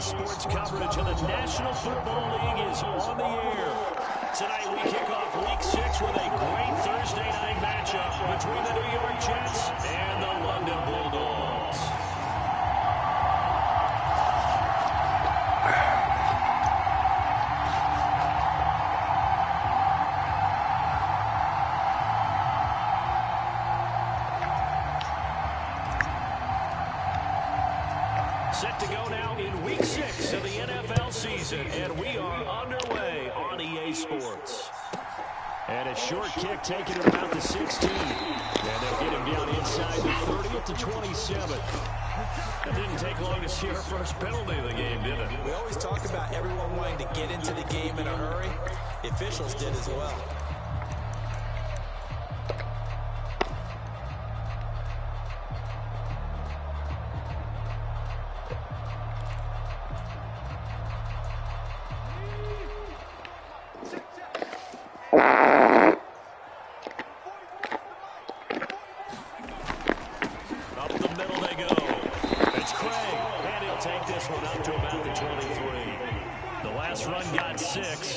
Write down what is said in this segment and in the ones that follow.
Sports coverage of the National Football League is on the air. Tonight we kick off Week 6 with a great Thursday night matchup between the New York Jets and the London Bulldogs. Set to go now in Week 6 of the NFL season, and we are underway on EA Sports. And a short kick taken at about the 16. And they'll get him down inside the 30 at the 27. It didn't take long to see our first penalty of the game, did it? We always talk about everyone wanting to get into the game in a hurry. The officials did as well.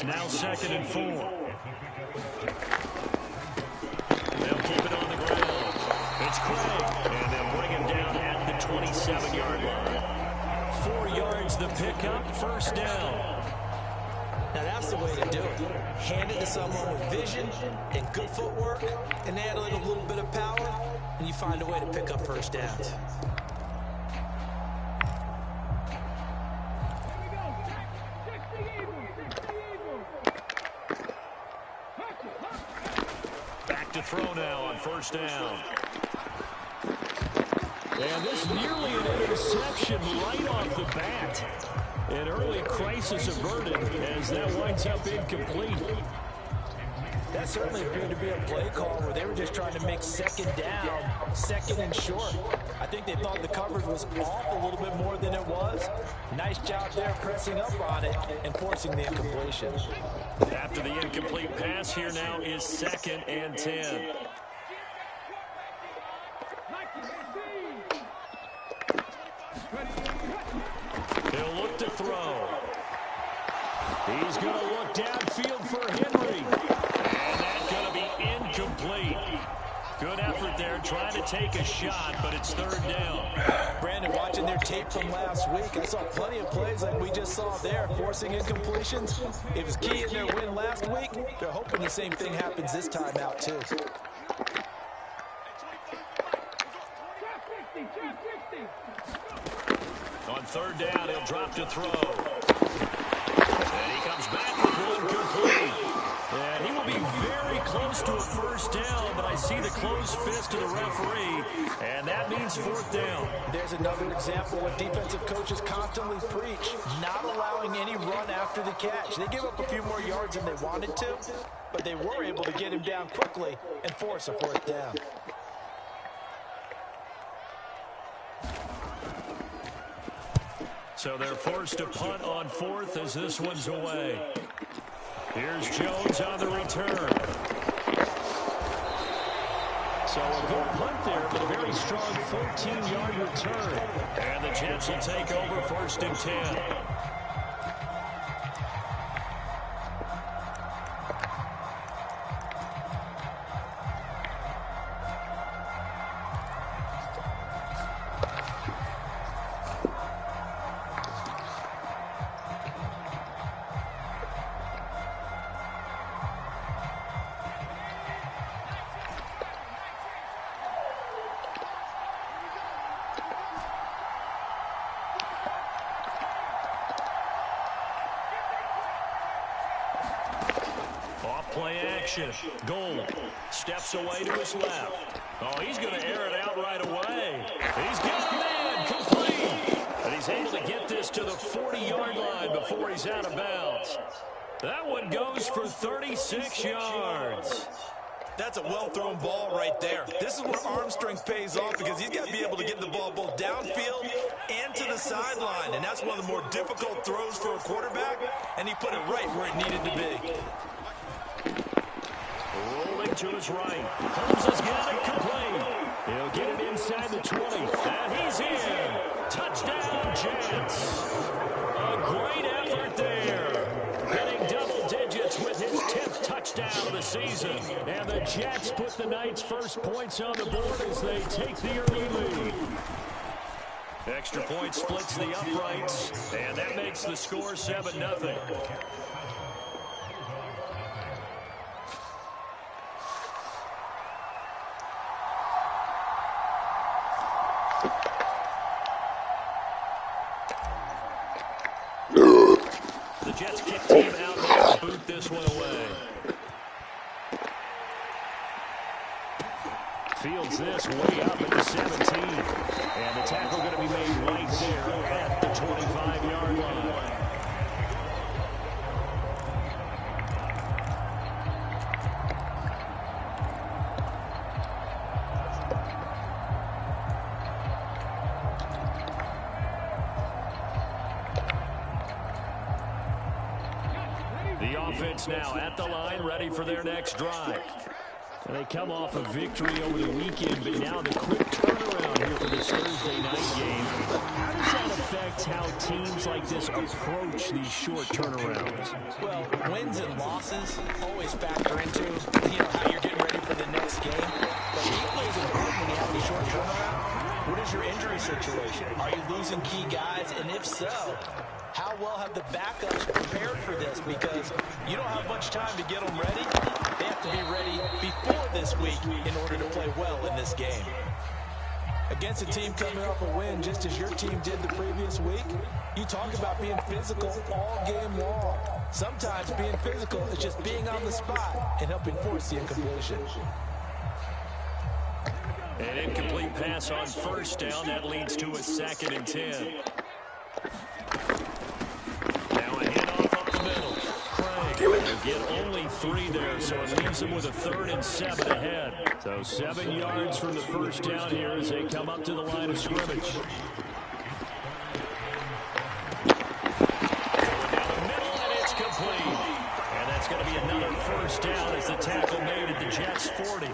Now 2nd and 4. They'll keep it on the ground. It's Craig, and they'll bring him down at the 27-yard line. 4 yards the pickup, first down. Now that's the way to do it. Hand it to someone with vision and good footwork, and add a little bit of power, and you find a way to pick up first downs. To throw now on first down. And this nearly an interception right off the bat. An early crisis averted as that winds up incomplete. That certainly appeared to be a play call where they were just trying to make second down, second and short. I think they thought the coverage was off a little bit more than it was. Nice job there pressing up on it and forcing the incompletion. After the incomplete pass, here now is 2nd and 10. He'll look to throw. He's going to look downfield for Henry. And that's going to be incomplete. Good effort there, trying to take a shot, but it's 3rd down. Brandon, watching their tape from last week, I saw plenty of plays like we just saw there, forcing incompletions. It was key in their win last week. They're hoping the same thing happens this time out, too. On 3rd down, he'll drop to throw. And he comes back with one complete. And he will be very close to a first down, but I see the closed fist of the referee, and that means 4th down. There's another example what defensive coaches constantly preach, not allowing any run after the catch. They gave up a few more yards than they wanted to, but they were able to get him down quickly and force a 4th down. So they're forced to punt on 4th as this one's away. Here's Jones on the return. So a good punt there, but a very strong 14-yard return. And the Jets will take over 1st and 10. Play action. Gold steps away to his left. Oh, he's going to air it out right away. He's got a man complete. And he's able to get this to the 40-yard line before he's out of bounds. That one goes for 36 yards. That's a well-thrown ball right there. This is where arm strength pays off because he's got to be able to get the ball both downfield and to the sideline. And that's one of the more difficult throws for a quarterback. And he put it right where it needed to be. Rolling to his right. Holmes has got it complete. He'll get it inside the 20. And he's in. Touchdown, Jets. season. And the Jets put the Knights' first points on the board as they take the early lead. Extra point splits the uprights, and that makes the score 7-0. The Jets kick team out now to boot this one away. Fields this way up at the 17. And the tackle going to be made right there at the 25-yard line. The offense now at the line, ready for their next drive. And they come off a victory over the weekend, but now the quick turnaround here for this Thursday night game. How does that affect how teams like this approach these short turnarounds? Well, wins and losses always factor into how you're getting ready for the next game. But equally as important when you have a short turnaround, what is your injury situation? Are you losing key guys? And if so, how well have the backups prepared for this? Because you don't have much time to get them ready. They have to be ready before this week in order to play well in this game. Against a team coming off a win, just as your team did the previous week, you talk about being physical all game long. Sometimes being physical is just being on the spot and helping force the incompletion. An incomplete pass on first down. That leads to a 2nd and 10. Get only 3 there, so it leaves them with a 3rd and 7 ahead. So 7 yards from the first down here as they come up to the line of scrimmage. Down the middle, and it's complete. And that's going to be another first down as the tackle made at the Jets' 40.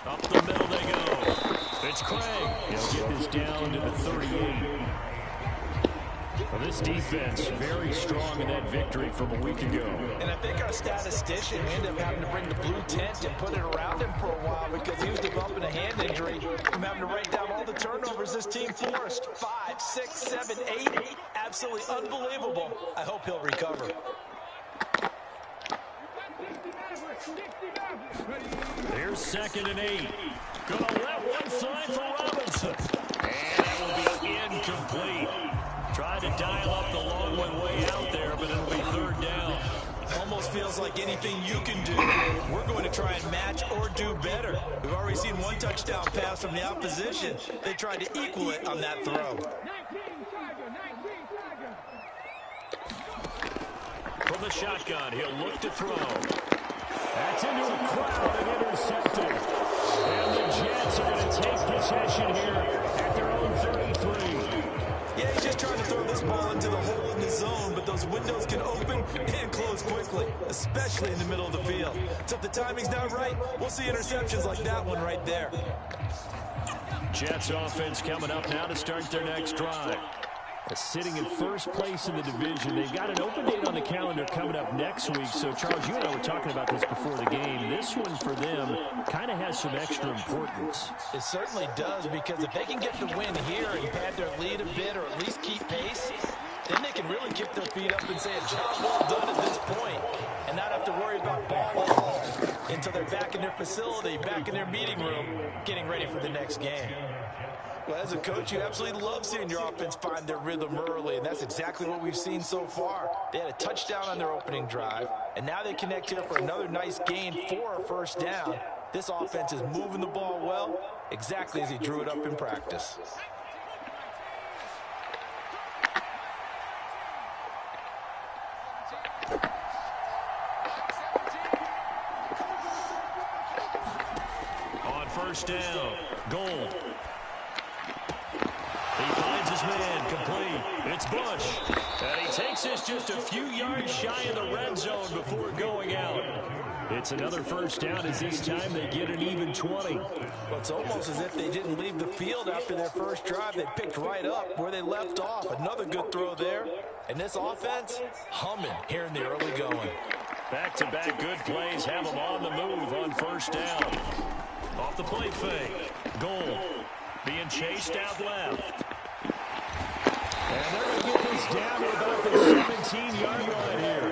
Up the middle they go. It's Craig. He'll get this down to the 38. Well, this defense very strong in that victory from a week ago. And I think our statistician ended up having to bring the blue tent and put it around him for a while because he was developing a hand injury from having to write down all the turnovers this team forced. 5, 6, 7, 8. Absolutely unbelievable. I hope he'll recover. Here's 2nd and 8. Gonna let one slide for Robinson. And that will be incomplete. Tried to dial up the long one way out there, but it'll be 3rd down. Almost feels like anything you can do, we're going to try and match or do better. We've already seen one touchdown pass from the opposition. They tried to equal it on that throw. From the shotgun, he'll look to throw. That's into a crowd and intercepted. And the Jets are going to take possession here at their own 33. Yeah, he's just trying to throw this ball into the hole in the zone, but those windows can open and close quickly, especially in the middle of the field. So if the timing's not right, we'll see interceptions like that one right there. Jets offense coming up now to start their next drive. Sitting in first place in the division. They've got an open date on the calendar coming up next week. So, Charles, you and I were talking about this before the game. This one for them kind of has some extra importance. It certainly does, because if they can get the win here and pad their lead a bit or at least keep pace, then they can really kick their feet up and say a job well done at this point and not have to worry about ball at all until they're back in their facility, back in their meeting room, getting ready for the next game. Well, as a coach, you absolutely love seeing your offense find their rhythm early, and that's exactly what we've seen so far. They had a touchdown on their opening drive, and now they connect here for another nice gain for a first down. This offense is moving the ball well, exactly as he drew it up in practice. On first down, Gold. He finds his man, complete. It's Bush. And he takes this just a few yards shy of the red zone before going out. It's another first down as this time they get an even 20. Well, it's almost as if they didn't leave the field after their first drive. They picked right up where they left off. Another good throw there. And this offense, humming here in the early going. Back-to-back good plays have them on the move on first down. Off the play fake. Goal. Being chased out left. And they're going to get this down to about the 17-yard line here.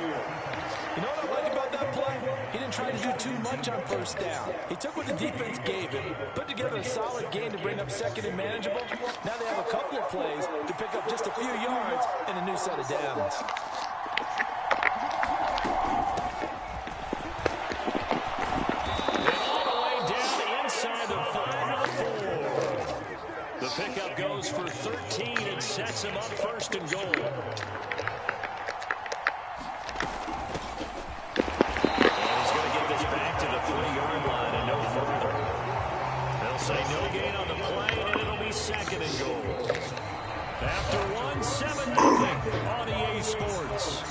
You know what I like about that play? He didn't try to do too much on first down. He took what the defense gave him, put together a solid game to bring up second and manageable. Now they have a couple of plays to pick up just a few yards and a new set of downs. The pickup goes for 13 and sets him up first and goal. And he's going to get this back to the 3-yard line and no further. They'll say no gain on the play, and it'll be second and goal. After 1-7-0 on EA Sports.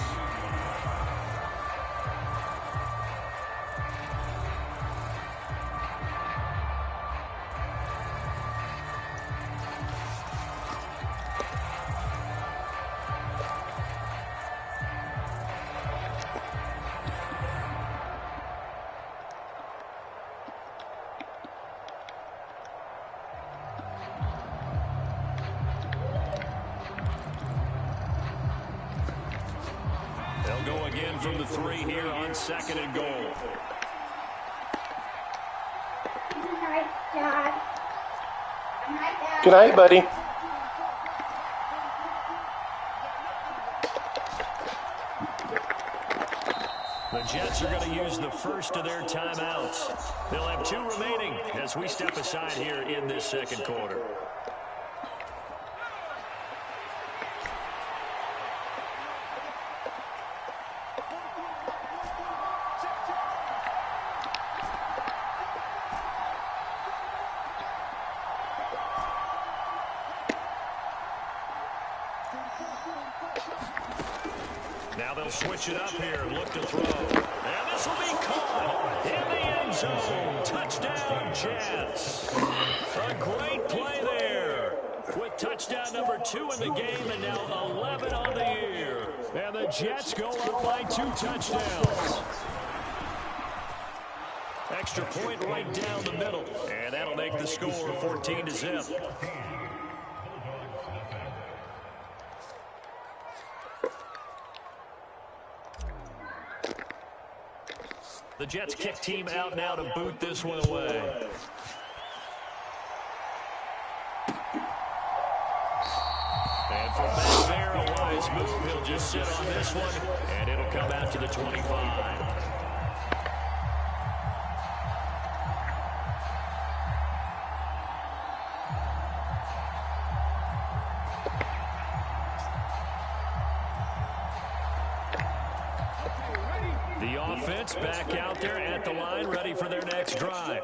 They'll go again from the 3 here on second and goal. Good night, buddy. The Jets are going to use the first of their timeouts. They'll have 2 remaining as we step aside here in this second quarter. Now they'll switch it up here, look to throw. And this will be caught in the end zone. Touchdown, Jets. A great play there. With touchdown number 2 in the game and now 11 on the year. And the Jets go up by 2 touchdowns. Extra point right down the middle. And that'll make the score 14-0. The Jets kick team out now to boot this one away. And from back there, a wise move. He'll just sit on this one, and it'll come out to the 25. The offense back out there at the line, ready for their next drive.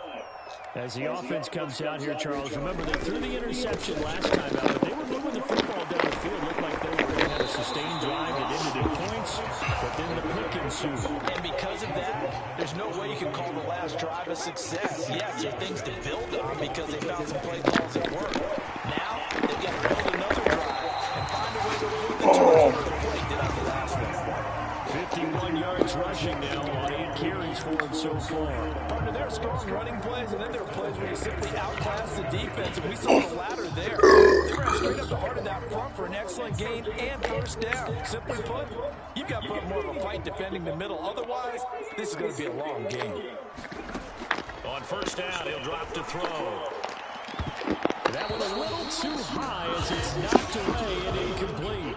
As the offense comes out here, Charles, remember they threw the interception last time out, but they were moving the football down the field. Looked like they were going to have a sustained drive that ended in points, but then the pick ensued. And because of that, there's no way you can call the last drive a success. Yes, there are ththings to build on because they found some play calls that work. Now, they've got to build another drive and find a way to avoid the turnover the play did on the last one. 51 yards rushing now on 8 carries for him so far. Partner, there are strong running plays, and then there are plays where you simply outclass the defense, and we saw the latter there. They ran straight up the heart of that front for an excellent gain and first down. Simply put, you've got to put more of a fight defending the middle. Otherwise, this is going to be a long game. On first down, he'll drop to throw. That one a little too high as it's knocked away and incomplete.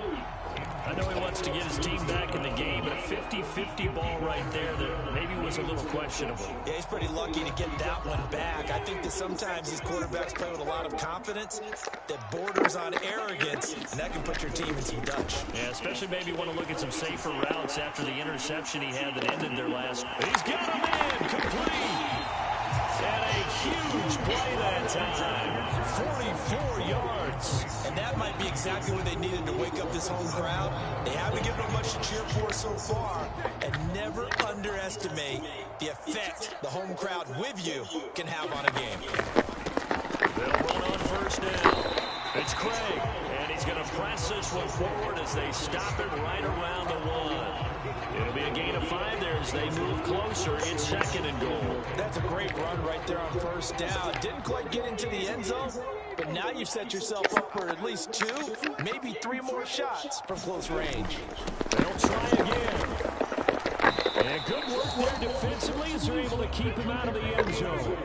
I know he wants to get his team back in the game, but a 50-50 ball right there that maybe was a little questionable. Yeah, he's pretty lucky to get that one back. I think that sometimes these quarterbacks play with a lot of confidence that borders on arrogance, and that can put your team in some Dutch. Yeah, especially maybe want to look at some safer routes after the interception he had that ended their last. He's got him in, complete. And a huge play that time. 44 yards. And that might be exactly what they needed to wake up this home crowd. They haven't given them much to cheer for so far. And never underestimate the effect the home crowd with you can have on a game. They'll run on first down. It's Craig, and he's going to press this one forward as they stop it right around the 1. It'll be a gain of 5 there as they move closer. It's 2nd and goal. That's a great run right there on first down. Didn't quite get into the end zone, but now you've set yourself up for at least 2, maybe 3 more shots from close range. They'll try again. And good work there defensively as they're able to keep him out of the end zone.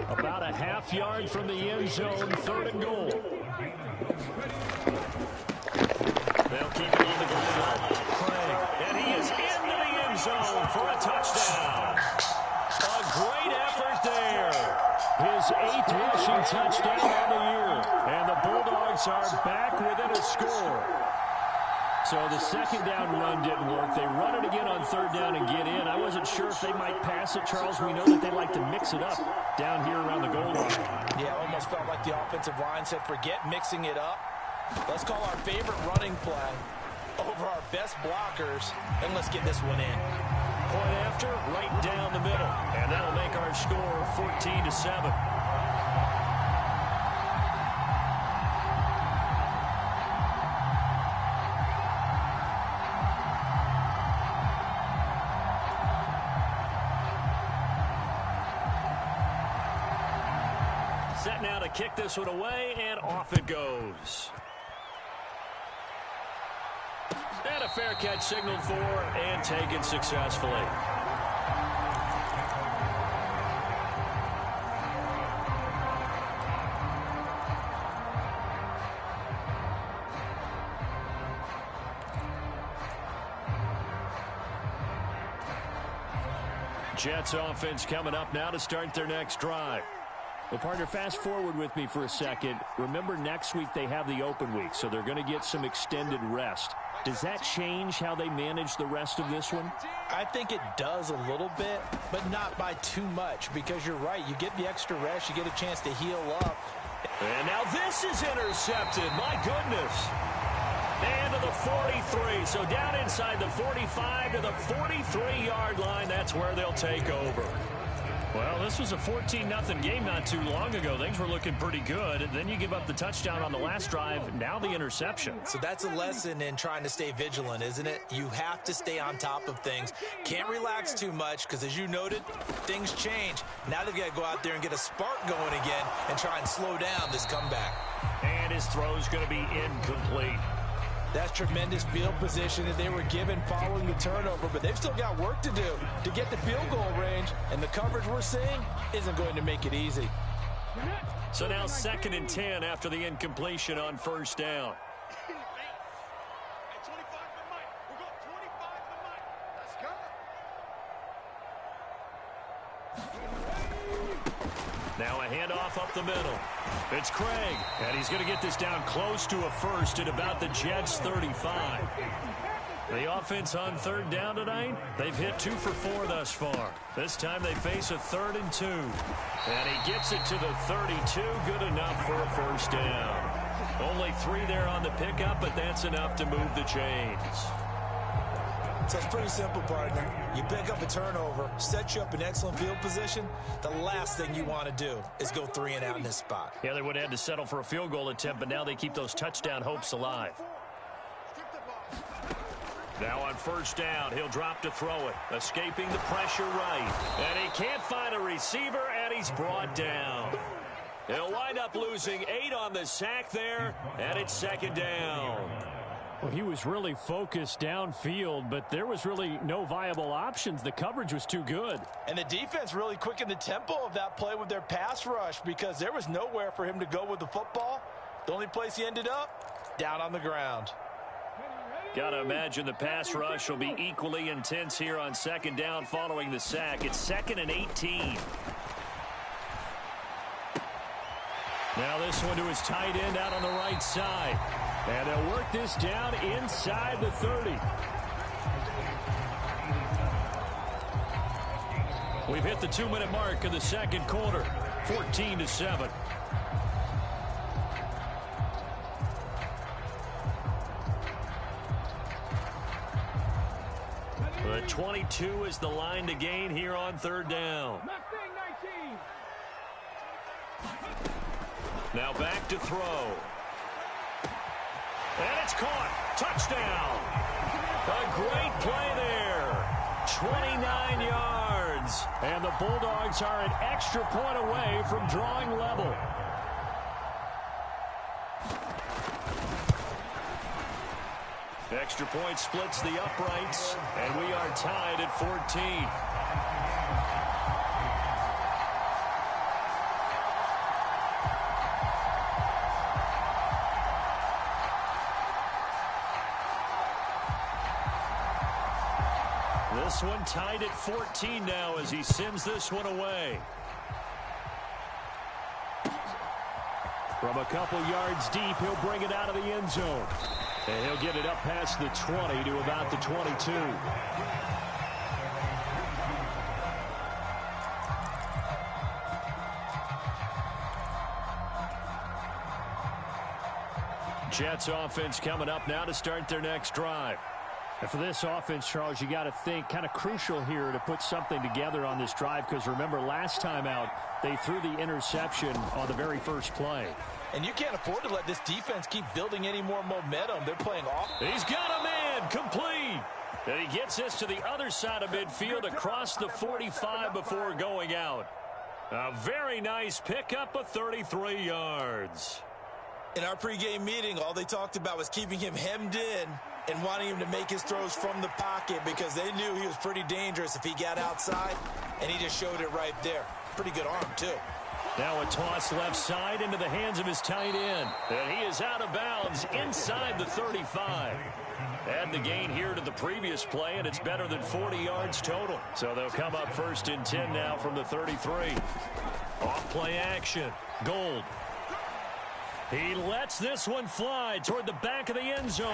About a half yard from the end zone, 3rd and goal. They'll keep it on the ground. Craig, and he is into the end zone for a touchdown. A great effort there. His 8th rushing touchdown on the year. And the Bulldogs are back within a score. So the 2nd down run didn't work. They run it again on 3rd down and get in. I wasn't sure if they might pass it, Charles. We know that they like to mix it up down here around the goal line. Yeah, almost felt like the offensive line said, forget mixing it up. Let's call our favorite running play over our best blockers, and let's get this one in. Point after, right down the middle. And that'll make our score 14-7. Set now to kick this one away, and off it goes. And a fair catch signaled for and taken successfully. Jets offense coming up now to start their next drive. Well, partner, fast forward with me for a second. Remember, next week they have the open week, so they're going to get some extended rest. Does that change how they manage the rest of this one? I think it does a little bit, but not by too much, because you're right. You get the extra rest. You get a chance to heal up. And now this is intercepted. My goodness. And to the 43. So down inside the 45 to the 43-yard line. That's where they'll take over. Well, this was a 14-0 game not too long ago. Things were looking pretty good. And then you give up the touchdown on the last drive. Now the interception. So that's a lesson in trying to stay vigilant, isn't it? You have to stay on top of things. Can't relax too much because, as you noted, things change. Now they've got to go out there and get a spark going again and try and slow down this comeback. And his throw's going to be incomplete. That's tremendous field position that they were given following the turnover, but they've still got work to do to get the field goal range, and the coverage we're seeing isn't going to make it easy. So now 2nd and 10 after the incompletion on first down. Now a handoff up the middle. It's Craig, and he's going to get this down close to a first at about the Jets' 35. The offense on 3rd down tonight, they've hit 2 for 4 thus far. This time they face a 3rd and 2. And he gets it to the 32, good enough for a first down. Only 3 there on the pickup, but that's enough to move the chains. So it's pretty simple, partner. You pick up a turnover, set you up in excellent field position. The last thing you want to do is go 3 and out in this spot. Yeah, they would have had to settle for a field goal attempt, but now they keep those touchdown hopes alive. Now on first down, he'll drop to throw it. Escaping the pressure right. And he can't find a receiver, and he's brought down. He'll wind up losing 8 on the sack there, and it's 2nd down. Well, he was really focused downfield, but there was really no viable options. The coverage was too good. And the defense really quickened the tempo of that play with their pass rush because there was nowhere for him to go with the football. The only place he ended up, down on the ground. Got to imagine the pass rush will be equally intense here on 2nd down following the sack. It's 2nd and 18. Now this one to his tight end out on the right side. And they'll work this down inside the 30. We've hit the 2-minute mark of the 2nd quarter. 14-7. 22 is the line to gain here on third down. Now back to throw. And it's caught. Touchdown. A great play there. 29 yards. And the Bulldogs are an extra point away from drawing level. Extra point splits the uprights, and we are tied at 14. This one tied at 14 now as he sends this one away. From a couple yards deep, he'll bring it out of the end zone. And he'll get it up past the 20 to about the 22. Jets offense coming up now to start their next drive. And for this offense, Charles, you got to think kind of crucial here to put something together on this drive, because remember last time out they threw the interception on the very first play. And you can't afford to let this defense keep building any more momentum. They're playing off. He's got a man complete. And he gets this to the other side of midfield across the 45 before going out. A very nice pickup of 33 yards. In our pregame meeting, all they talked about was keeping him hemmed in and wanting him to make his throws from the pocket because they knew he was pretty dangerous if he got outside, and he just showed it right there. Pretty good arm, too. Now a toss left side into the hands of his tight end. And he is out of bounds inside the 35. Add the gain here to the previous play, and it's better than 40 yards total. So they'll come up 1st and 10 now from the 33. Off play action. Gold. He lets this one fly toward the back of the end zone.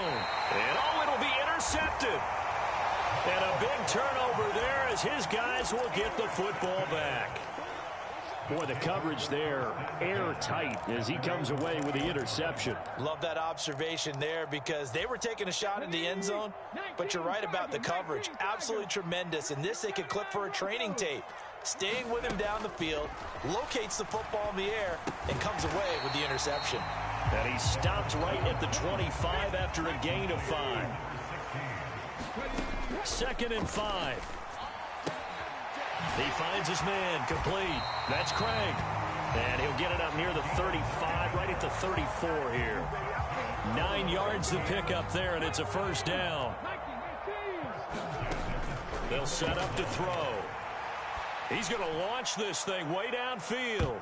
And it'll be intercepted. And a big turnover there as his guys will get the football back. Boy, the coverage there, airtight as he comes away with the interception. Love that observation there because they were taking a shot in the end zone, but you're right about the coverage. Absolutely tremendous. And this they could clip for a training tape. Staying with him down the field, locates the football in the air, and comes away with the interception. And he stopped right at the 25 after a gain of 5. 2nd and 5. He finds his man complete. That's Craig. And he'll get it up near the 35, right at the 34 here. 9 yards to pick up there, and it's a first down. They'll set up to throw. He's going to launch this thing way downfield.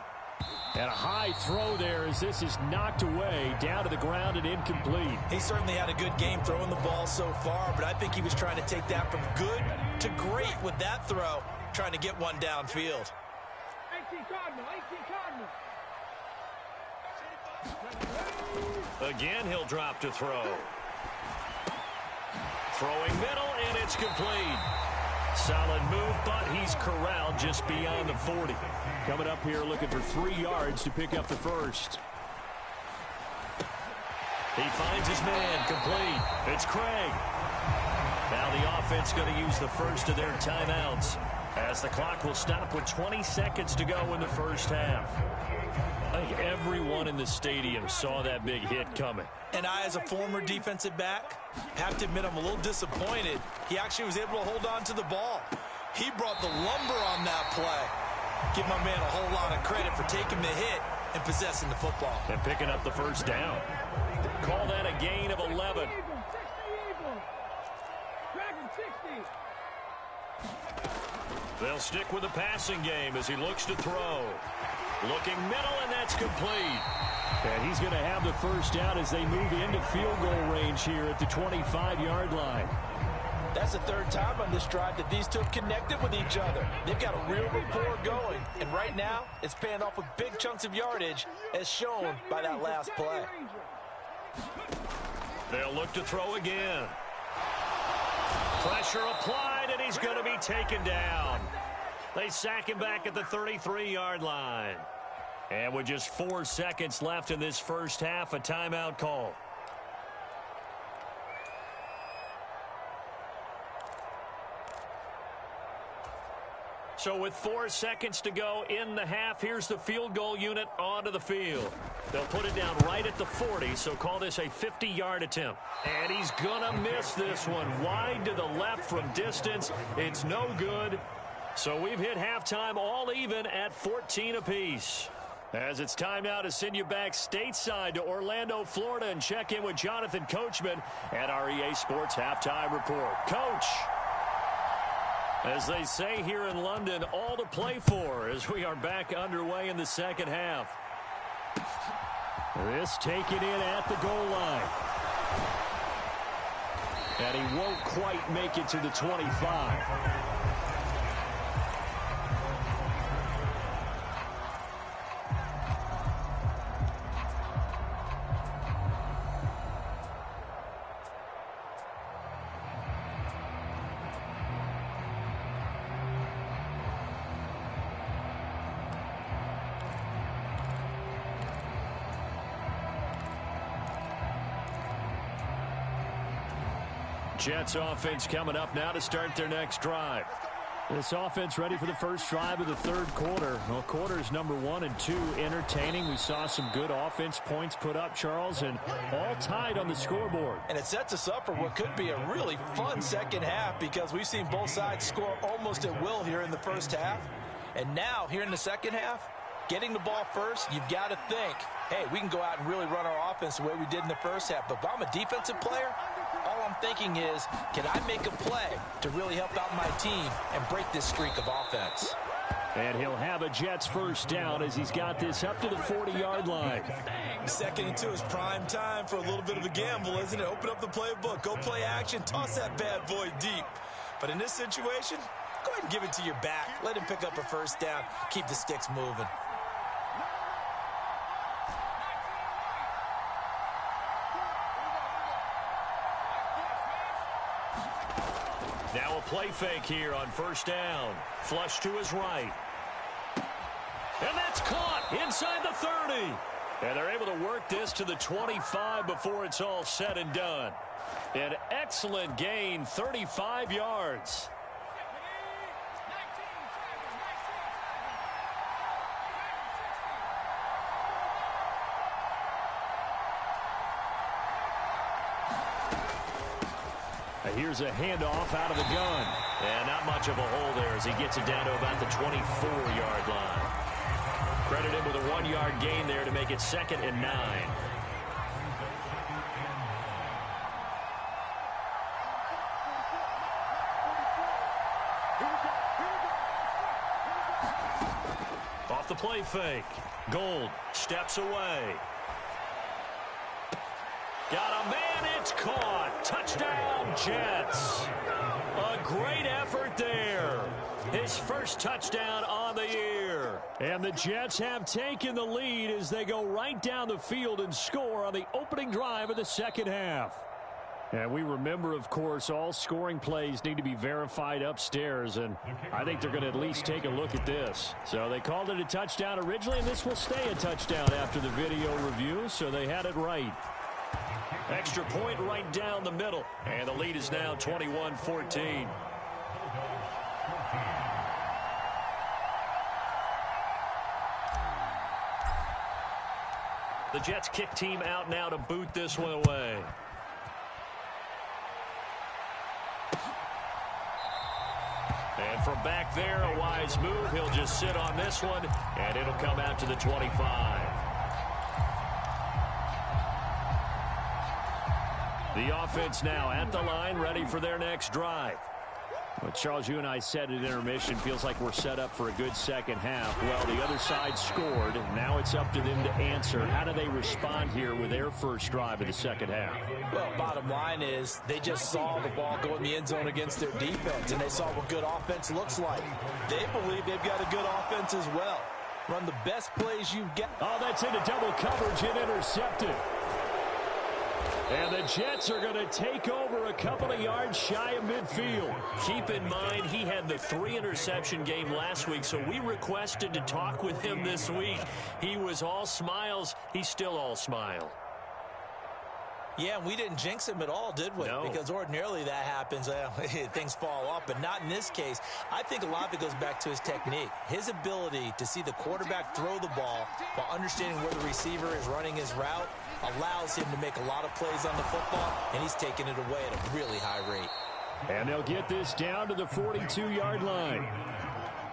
And a high throw there as this is knocked away, down to the ground and incomplete. He certainly had a good game throwing the ball so far, but I think he was trying to take that from good to great with that throw, trying to get one downfield. 18 Cardinal. Again, he'll drop to throw. Throwing middle, and it's complete. Solid move, but he's corralled just beyond the 40. Coming up here looking for 3 yards to pick up the first. He finds his man complete. It's Craig. Now the offense going to use the first of their timeouts as the clock will stop with 20 seconds to go in the first half. I think everyone in the stadium saw that big hit coming. And I, as a former defensive back, have to admit I'm a little disappointed. He actually was able to hold on to the ball. He brought the lumber on that play. Give my man a whole lot of credit for taking the hit and possessing the football. And picking up the first down. Call that a gain of 11. They'll stick with the passing game as he looks to throw. Looking middle, and that's complete. And he's going to have the first down as they move into field goal range here at the 25-yard line. That's the third time on this drive that these two have connected with each other. They've got a real rapport going. And right now, it's paying off with big chunks of yardage, as shown by that last play. They'll look to throw again. Pressure applied, and he's going to be taken down. They sack him back at the 33-yard line. And with just 4 seconds left in this first half, a timeout call. So with 4 seconds to go in the half, here's the field goal unit onto the field. They'll put it down right at the 40, so call this a 50-yard attempt. And he's going to miss this one. Wide to the left from distance. It's no good. So we've hit halftime all even at 14 apiece. As it's time now to send you back stateside to Orlando, Florida, and check in with Jonathan Coachman at our EA Sports Halftime Report. Coach, as they say here in London, all to play for as we are back underway in the second half. This taken in at the goal line. And he won't quite make it to the 25. Jets offense coming up now to start their next drive. This offense ready for the first drive of the third quarter. Well, quarters number 1 and 2 entertaining. We saw some good offense points put up, Charles, and all tied on the scoreboard. And it sets us up for what could be a really fun second half because we've seen both sides score almost at will here in the first half. And now, here in the second half, getting the ball first, you've got to think, hey, we can go out and really run our offense the way we did in the first half. But if I'm a defensive player, all I'm thinking is, can I make a play to really help out my team and break this streak of offense? And he'll have a Jets first down as he's got this up to the 40-yard line. 2nd and 2 is prime time for a little bit of a gamble, isn't it? Open up the playbook, go play action, toss that bad boy deep. But in this situation, go ahead and give it to your back. Let him pick up a first down, keep the sticks moving. Now a play fake here on first down. Flush to his right. And that's caught inside the 30. And they're able to work this to the 25 before it's all said and done. An excellent gain, 35 yards. Here's a handoff out of the gun. And not much of a hole there as he gets it down to about the 24-yard line. Credit him with a 1-yard gain there to make it 2nd and 9. Off the play fake. Gold steps away. Got a man, it's caught. Touchdown, Jets. A great effort there. His first touchdown on the year. And the Jets have taken the lead as they go right down the field and score on the opening drive of the second half. And we remember, of course, all scoring plays need to be verified upstairs, and I think they're going to at least take a look at this. So they called it a touchdown originally, and this will stay a touchdown after the video review, so they had it right. Extra point right down the middle. And the lead is now 21-14. The Jets kick team out now to boot this one away. And from back there, a wise move. He'll just sit on this one, and it'll come out to the 25. The offense now at the line, ready for their next drive. Well, Charles, you and I said at intermission, feels like we're set up for a good second half. Well, the other side scored. Now it's up to them to answer. How do they respond here with their first drive of the second half? Well, bottom line is they just saw the ball go in the end zone against their defense, and they saw what good offense looks like. They believe they've got a good offense as well. Run the best plays you get. Oh, that's into double coverage and intercepted. And the Jets are going to take over a couple of yards shy of midfield. Keep in mind, he had the 3-interception game last week, so we requested to talk with him this week. He was all smiles. He's still all smile. Yeah, and we didn't jinx him at all, did we? No. Because ordinarily that happens. Things fall off, but not in this case. I think a lot of it goes back to his technique. His ability to see the quarterback throw the ball while understanding where the receiver is running his route allows him to make a lot of plays on the football, and he's taking it away at a really high rate. And they'll get this down to the 42-yard line.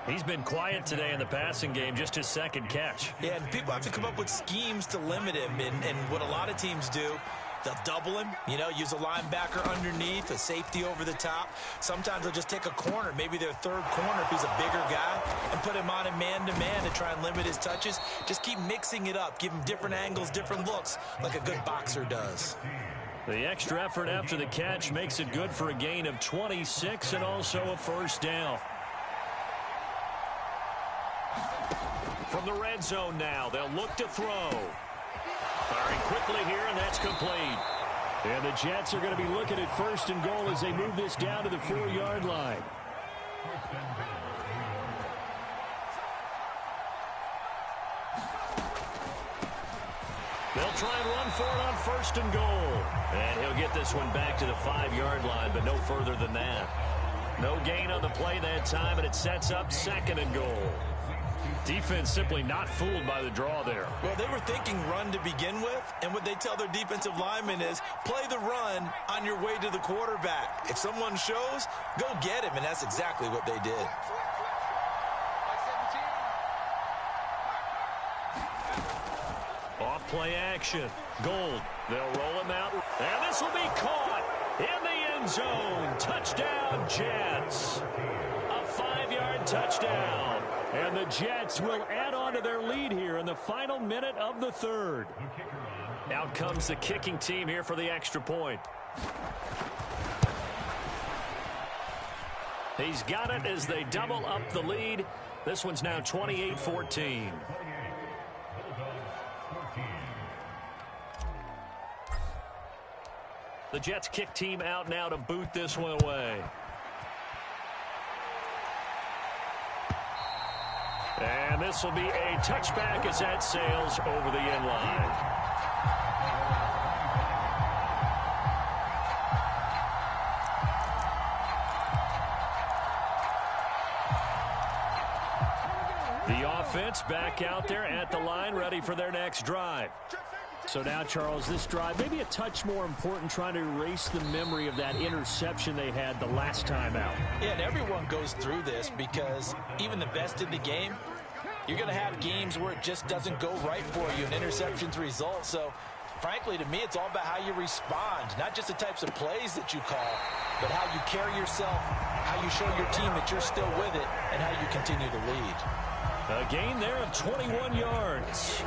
He's been quiet today in the passing game, just his second catch. Yeah, and people have to come up with schemes to limit him, and what a lot of teams do, they'll double him, use a linebacker underneath, a safety over the top. Sometimes they'll just take a corner, maybe their third corner if he's a bigger guy, and put him on a man-to-man to try and limit his touches. Just keep mixing it up, give him different angles, different looks, like a good boxer does. The extra effort after the catch makes it good for a gain of 26 and also a first down. From the red zone now, they'll look to throw. Firing quickly here, and that's complete. And the Jets are going to be looking at first and goal as they move this down to the 4-yard line. They'll try and run for it on first and goal. And he'll get this one back to the 5-yard line, but no further than that. No gain on the play that time, and it sets up second and goal. Defense simply not fooled by the draw there. Well, they were thinking run to begin with, and what they tell their defensive linemen is play the run on your way to the quarterback. If someone shows, go get him, and that's exactly what they did. Off play action. Gold. They'll roll him out, and this will be caught in the end zone. Touchdown, Jets. A 5-yard touchdown. And the Jets will add on to their lead here in the final minute of the third. Out comes the kicking team here for the extra point. He's got it as they double up the lead. This one's now 28-14. The Jets kick team out now to boot this one away. And this will be a touchback as that sails over the end line. The offense back out there at the line, ready for their next drive. So now, Charles, this drive maybe a touch more important, trying to erase the memory of that interception they had the last time out. Yeah, and everyone goes through this because even the best in the game, you're going to have games where it just doesn't go right for you, and interceptions result. So, frankly, to me, it's all about how you respond, not just the types of plays that you call, but how you carry yourself, how you show your team that you're still with it, and how you continue to lead. A gain there of 21 yards.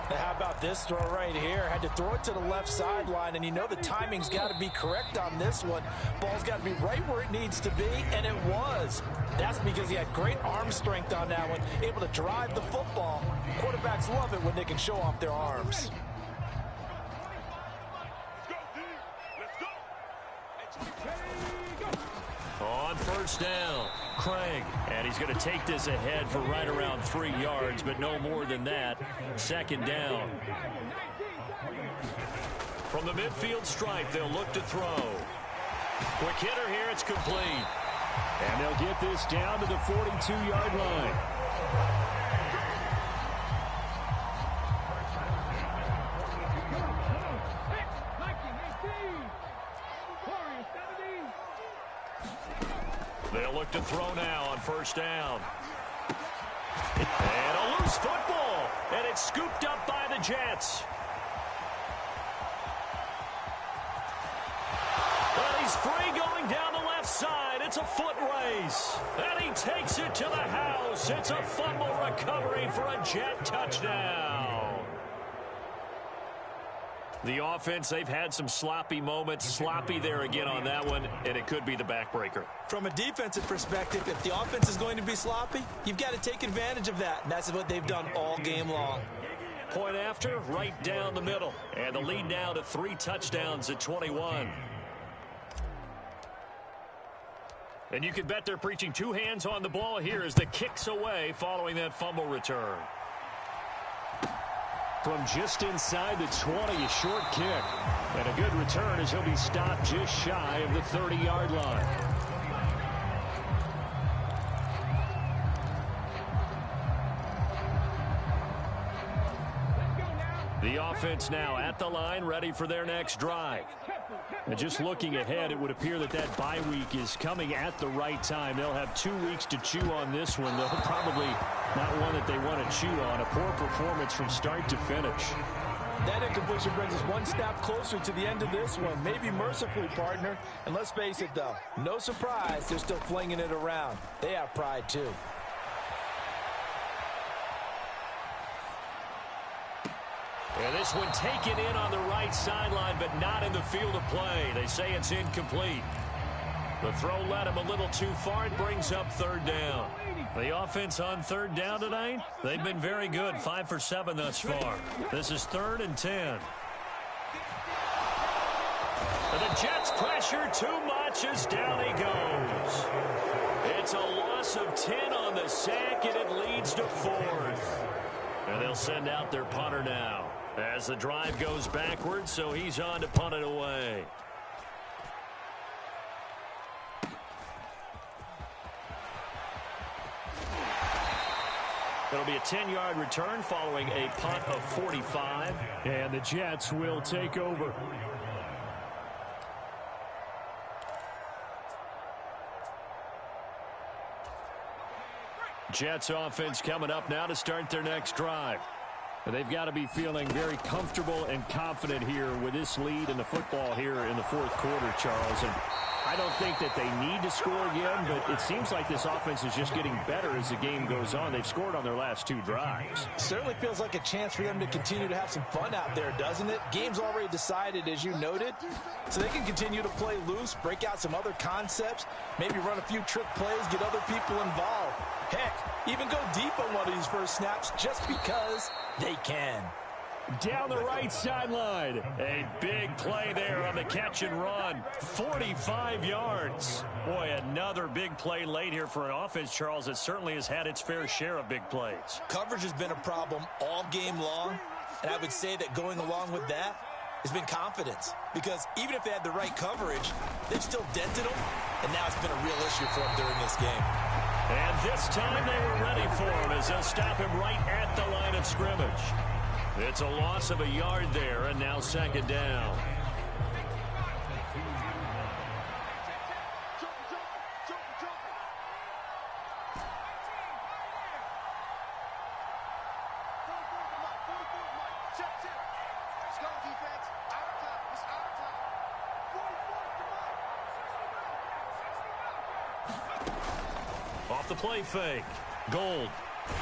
Now, how about this throw right here? Had to throw it to the left sideline, and you know the timing's got to be correct on this one. Ball's got to be right where it needs to be, and it was. That's because he had great arm strength on that one, able to drive the football. Quarterbacks love it when they can show off their arms. On first down, Craig. And he's going to take this ahead for right around 3 yards, but no more than that. Second down. From the midfield stripe, they'll look to throw. Quick hitter here, it's complete. And they'll get this down to the 42-yard line. They'll look to throw now on first down. And a loose football. And it's scooped up by the Jets. And he's free going down the left side. It's a foot race. And he takes it to the house. It's a fumble recovery for a Jet touchdown. The offense, they've had some sloppy moments. Sloppy there again on that one, and it could be the backbreaker. From a defensive perspective, if the offense is going to be sloppy, you've got to take advantage of that, and that's what they've done all game long. Point after, right down the middle. And the lead now to 3 touchdowns at 21. And you can bet they're preaching 2 hands on the ball here as the kick's away following that fumble return. from just inside the 20, a short kick. And a good return as he'll be stopped just shy of the 30-yard line. The offense now at the line, ready for their next drive. And just looking ahead, it would appear that that bye week is coming at the right time. They'll have 2 weeks to chew on this one, though probably not one that they want to chew on. A poor performance from start to finish. That incompletion brings us one step closer to the end of this one. Maybe mercifully, partner. And let's face it, though, no surprise, they're still flinging it around. They have pride, too. And this one taken in on the right sideline, but not in the field of play. They say it's incomplete. The throw led him a little too far. It brings up third down. The offense on third down tonight, they've been very good. 5 for 7 thus far. This is 3rd and 10. And the Jets pressure too much as down he goes. It's a loss of 10 on the sack, and it leads to 4th. And they'll send out their punter now as the drive goes backwards, so he's on to punt it away. It'll be a 10-yard return following a punt of 45. And the Jets will take over. Jets offense coming up now to start their next drive. They've got to be feeling very comfortable and confident here with this lead in the football here in the 4th quarter, Charles. And I don't think that they need to score again, but it seems like this offense is just getting better as the game goes on. They've scored on their last 2 drives. Certainly feels like a chance for them to continue to have some fun out there, doesn't it? Game's already decided, as you noted, so they can continue to play loose, break out some other concepts, maybe run a few trick plays, get other people involved. Heck, even go deep on one of these first snaps just because they can. Down the right sideline. A big play there on the catch and run. 45 yards. Boy, another big play late here for an offense, Charles, that certainly has had its fair share of big plays. Coverage has been a problem all game long, and I would say that going along with that has been confidence. Because even if they had the right coverage, they've still dented them, and now it's been a real issue for them during this game. And this time they were ready for him as they'll stop him right at the line of scrimmage. It's a loss of a yard there, and now 2nd down. Off the play fake. Gold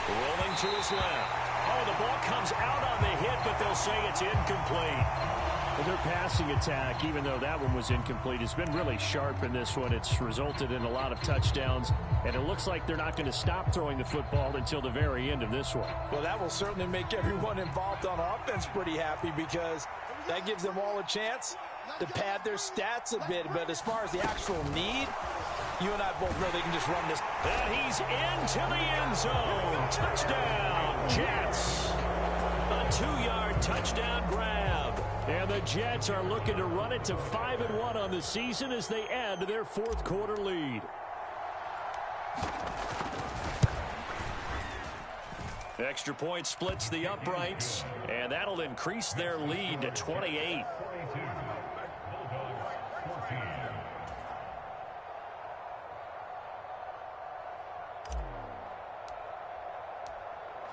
rolling to his left. Oh, the ball comes out on the hit, but they'll say it's incomplete. Well, their passing attack, even though that one was incomplete, has been really sharp in this one. It's resulted in a lot of touchdowns, and it looks like they're not going to stop throwing the football until the very end of this one. Well, that will certainly make everyone involved on offense pretty happy because that gives them all a chance to pad their stats a bit. But as far as the actual need, you and I both know they can just run this. And he's into the end zone. Touchdown, Jets. A 2-yard touchdown grab. And the Jets are looking to run it to 5-1 on the season as they add to their 4th quarter lead. Extra point splits the uprights, and that'll increase their lead to 28.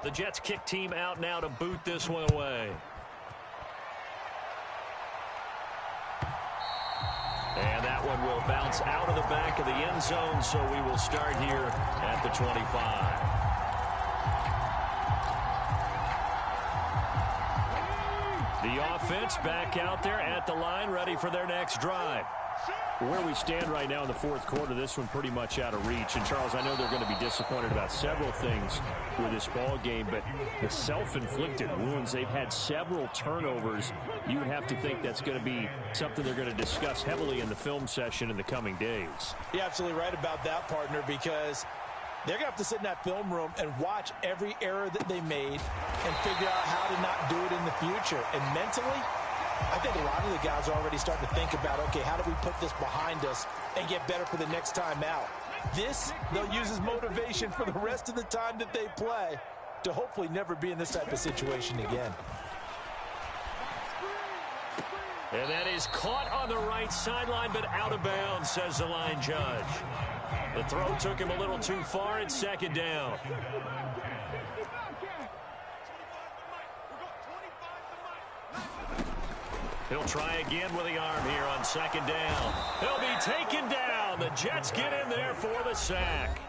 The Jets kick team out now to boot this one away. And that one will bounce out of the back of the end zone, so we will start here at the 25. The offense back out there at the line, ready for their next drive. Where we stand right now in the 4th quarter, this one pretty much out of reach. And, Charles, I know they're going to be disappointed about several things with this ball game, but the self-inflicted wounds, they've had several turnovers. You would have to think that's going to be something they're going to discuss heavily in the film session in the coming days. You're absolutely right about that, partner, because They're going to have to sit in that film room and watch every error that they made and figure out how to not do it in the future. And mentally, I think a lot of the guys are already starting to think about, okay, how do we put this behind us and get better for the next time out? This, they'll use as motivation for the rest of the time that they play to hopefully never be in this type of situation again. And that is caught on the right sideline, but out of bounds, says the line judge. The throw took him a little too far. It's second down. He'll try again with the arm here on second down. He'll be taken down. The Jets get in there for the sack.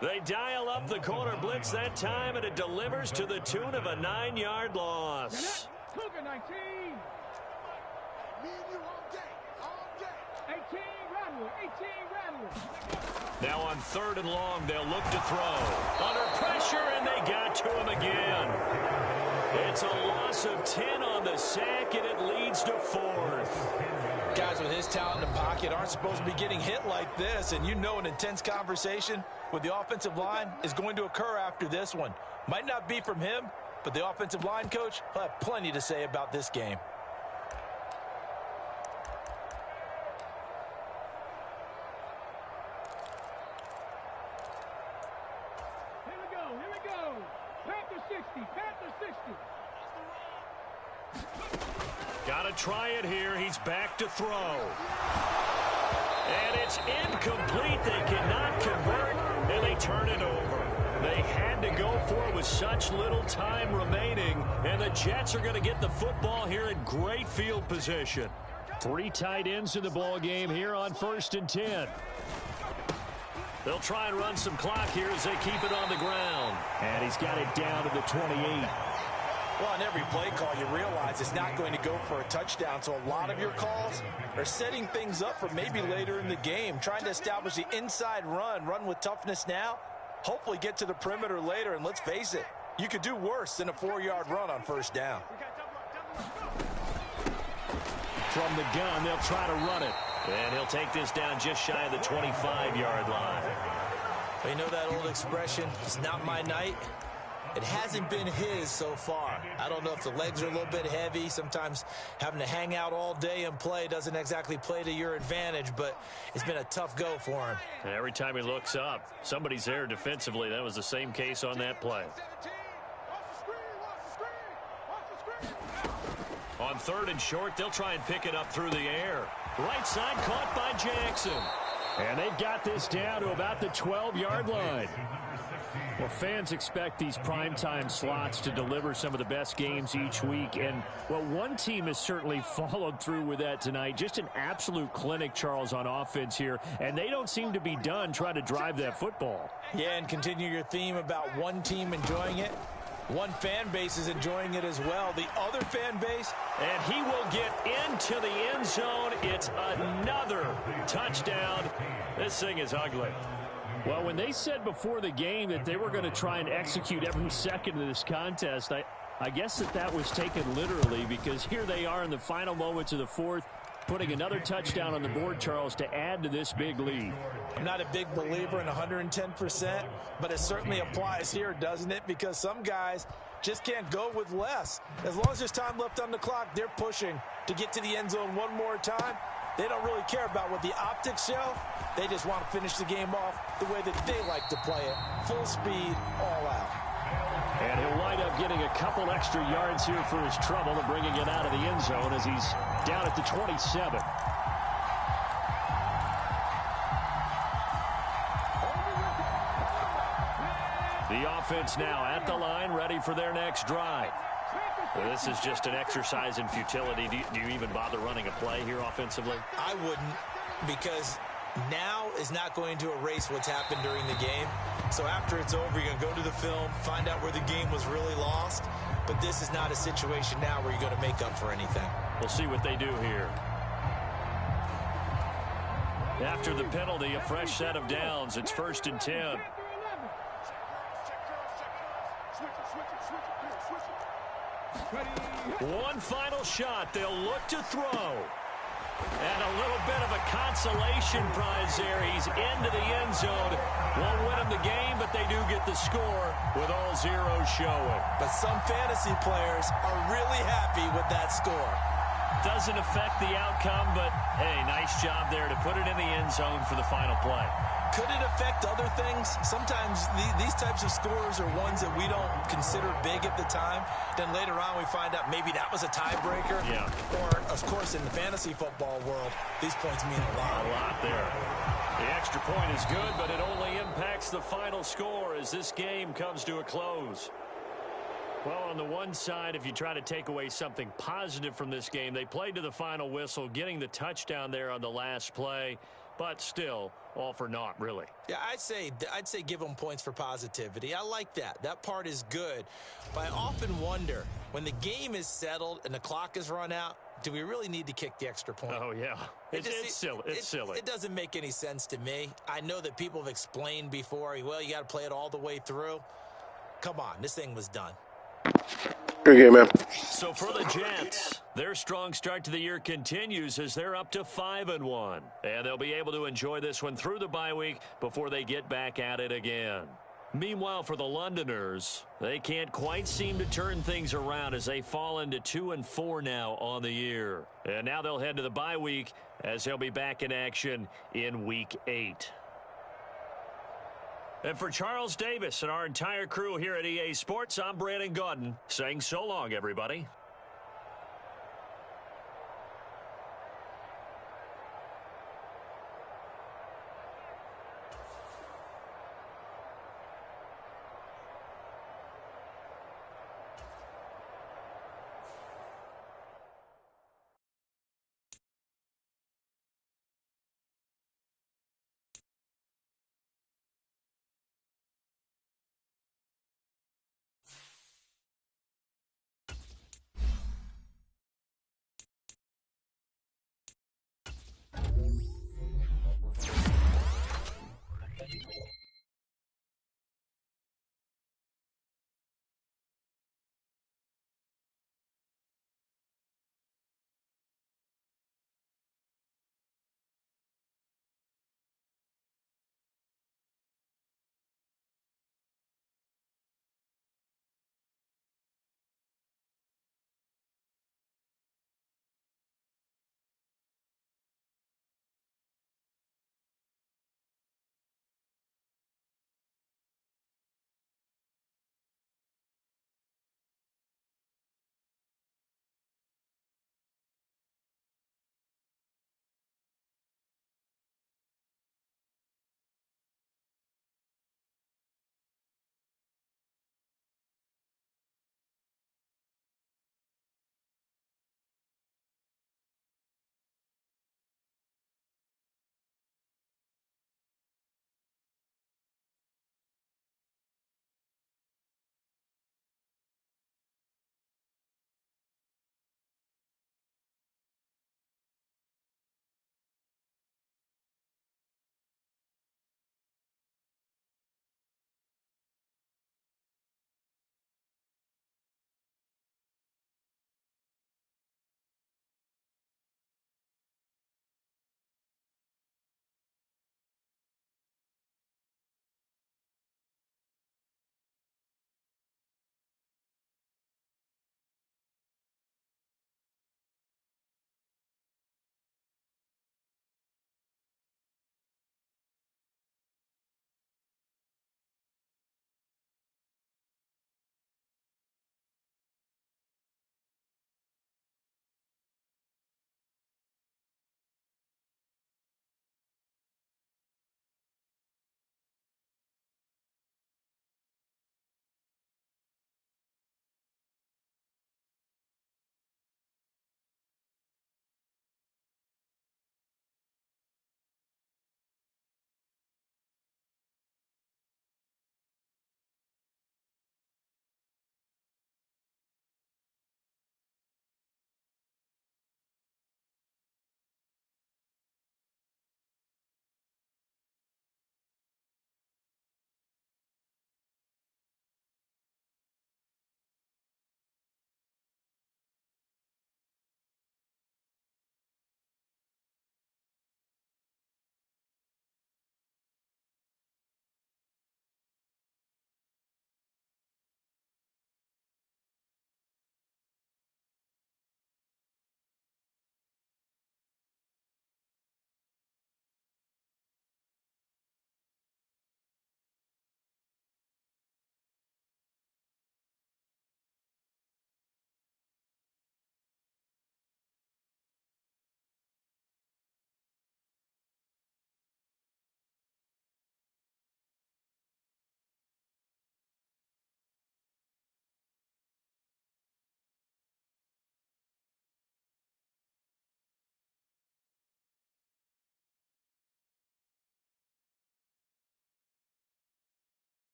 They dial up the corner blitz that time, and it delivers to the tune of a 9-yard loss. Cougar 19. Me and you all day. 18 Rattler. 18 Rattler. Now on 3rd and long, they'll look to throw. Under pressure, and they got to him again. It's a loss of 10 on the sack, and it leads to 4th. Guys with his talent in the pocket aren't supposed to be getting hit like this, and you know an intense conversation with the offensive line is going to occur after this one. Might not be from him, but the offensive line coach will have plenty to say about this game. Here we go. Panther 60, Panther 60. Got to try it here. He's back to throw. And it's incomplete. They cannot convert, and they turn it over. They had to go for it with such little time remaining, and the Jets are going to get the football here in great field position. 3 tight ends in the ball game here on 1st and 10. They'll try and run some clock here as they keep it on the ground. And he's got it down to the 28. Well, on every play call, you realize it's not going to go for a touchdown, so a lot of your calls are setting things up for maybe later in the game, trying to establish the inside run with toughness now, hopefully get to the perimeter later, and let's face it, you could do worse than a 4-yard run on 1st down. From the gun, they'll try to run it. And he'll take this down just shy of the 25-yard line. Well, you know that old expression, it's not my night? It hasn't been his so far. I don't know if the legs are a little bit heavy. Sometimes having to hang out all day and play doesn't exactly play to your advantage, but it's been a tough go for him. And every time he looks up, somebody's there defensively. That was the same case on that play. On 3rd and short, they'll try and pick it up through the air. Right side caught by Jackson. And they've got this down to about the 12-yard line. Well, fans expect these primetime slots to deliver some of the best games each week. And, well, one team has certainly followed through with that tonight. Just an absolute clinic, Charles, on offense here. And they don't seem to be done trying to drive that football. Yeah, and continue your theme about one team enjoying it. One fan base is enjoying it as well. The other fan base. And he will get into the end zone. It's another touchdown. This thing is ugly. Well, when they said before the game that they were going to try and execute every second of this contest, I guess that was taken literally, because here they are in the final moments of the 4th, putting another touchdown on the board, Charles, to add to this big lead. I'm not a big believer in 110%, but it certainly applies here, doesn't it? Because some guys just can't go with less. As long as there's time left on the clock, they're pushing to get to the end zone one more time. They don't really care about what the optics show. They just want to finish the game off the way that they like to play it. Full speed, all out. And he'll wind up getting a couple extra yards here for his trouble and bringing it out of the end zone as he's down at the 27. The offense now at the line, ready for their next drive. Well, this is just an exercise in futility. Do you even bother running a play here offensively? I wouldn't, because now is not going to erase what's happened during the game. So after it's over, you're going to go to the film, find out where the game was really lost. But this is not a situation now where you're going to make up for anything. We'll see what they do here. After the penalty, a fresh set of downs. It's 1st and 10. One final shot. They'll look to throw. And a little bit of a consolation prize there. He's into the end zone. Won't win him the game, but they do get the score with all zeros showing. But some fantasy players are really happy with that score. Doesn't affect the outcome, but, hey, nice job there to put it in the end zone for the final play. Could it affect other things? Sometimes these types of scores are ones that we don't consider big at the time. Then later on we find out maybe that was a tiebreaker. Yeah. Or, of course, in the fantasy football world, these points mean a lot. A lot there. The extra point is good, but it only impacts the final score as this game comes to a close. Well, on the one side, if you try to take away something positive from this game, they played to the final whistle, getting the touchdown there on the last play. But still, all for naught, really. Yeah, I'd say give them points for positivity. I like that. That part is good. But I often wonder, when the game is settled and the clock is run out, do we really need to kick the extra point? Oh, yeah. It's silly. It's silly. It doesn't make any sense to me. I know that people have explained before, well, you got to play it all the way through. Come on, this thing was done. Good game, man. So for the Jets, their strong start to the year continues as they're up to 5-1. And they'll be able to enjoy this one through the bye week before they get back at it again. Meanwhile, for the Londoners, they can't quite seem to turn things around as they fall into 2-4 now on the year. And now they'll head to the bye week as they'll be back in action in Week 8. And for Charles Davis and our entire crew here at EA Sports, I'm Brandon Gaudin saying so long, everybody.